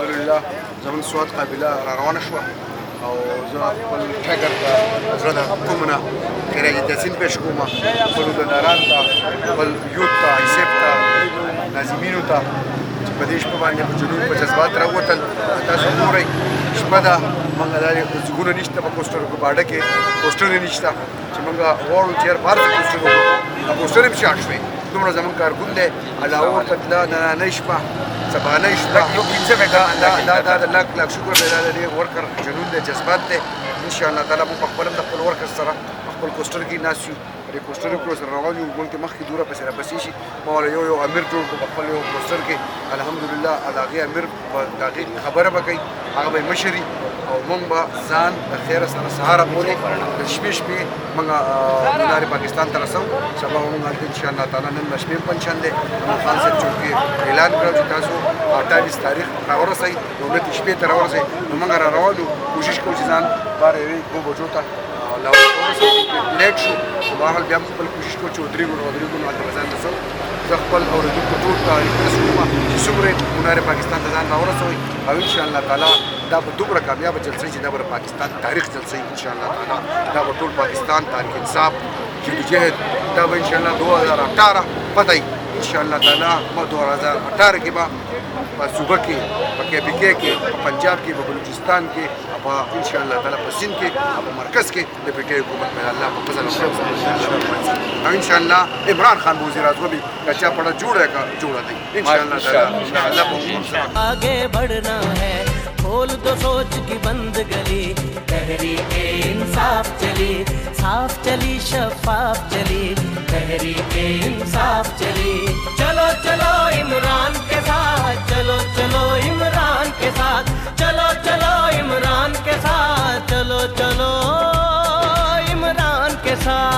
الحمدلله زمون سواد قابله را روانه شوه او زه خپل ټګر ته زړه د کومه کراجي تحسین پېښ کوم خپلو دلدارانو ته خپل یوت ته حیثیت ته ناظمینو ته چې په دې شپه باندې په جنون په جذبات راووتل تاسو ګورئ شپه ده موږ دا زګونه نشته په پوسټر په باډه کې پوسټرونه نشته چې موږ غواړو چې هر بار پوسټر وکړو دا پوسټر هم شاټ شوی دومره زموږ کارګون دی علاوه کتله نننۍ شپه سبانۍ شپه دا د لاک لاک شکر دی دا د دې ورکر جنون دی جذبات دی انشاءالله تعالی موږ په خپل هم د خپل ورکر سره خپل کوسټر کې ناست یو په دې کوسټر کې سره روان یو مونږ مخکې دوره پسې راپسې شي ما والا یو امیر جوړ کړو په خپل یو کوسټر کې الحمدلله د هغې امیر په د هغې خبره به کوي هغه به یې مشري او موږ به ځان د خیره سره سهاره بولې د شپې شپې موږ مینار پاکستان ته رسو سبا به موږ هلته انشاءالله تعالی نن د شپې هم پنجشنبه محمد خان صاحب چوکې اعلان کړو چې تاسو 28 تاریخ راورسئ نو نن شپې ته راورسئ نو موږ را روان یو کوشش کوو چې ځان بار یوې 2 بجو ته لیټ شو خو بهرحال بیا هم خپل کوشش کوو چې ودرېږو هلته به ځان رسو زه خپل اورېدونکو ټول ته ریکویسټ کوم چې څومره مینار پاکستان ته ځان راورسوئ او انشاءالله تعالی دا به دومره کامیابه جلسه چې دا به پاکستان تاریخ جلسه انشاءالله تعالی دا به ټول پاکستان تاریخ انصاف جدوجہد دا به انشاءالله 2018 پته وي انشاءالله تعالی 2018 کې به په صوبه کې په KPK کې په پنجاب کې په بلوچستان کې په انشاءالله تعالی په سند کې په مرکز کې د پټې حکومت میں الله په فضل او انشاءالله عمران خان وزیر اعظم بھی کچا پڑا جوڑا دی انشاءاللہ تعالی اللہ آگے بڑھنا ہے کھول دو سوچ کی بند گلی تحریک انصاف چلی صاف چلی شفاف چلی تحریک انصاف چلی چلو چلو عمران کے ساتھ چلو چلو عمران کے ساتھ چلو چلو عمران کے ساتھ چلو چلو عمران کے ساتھ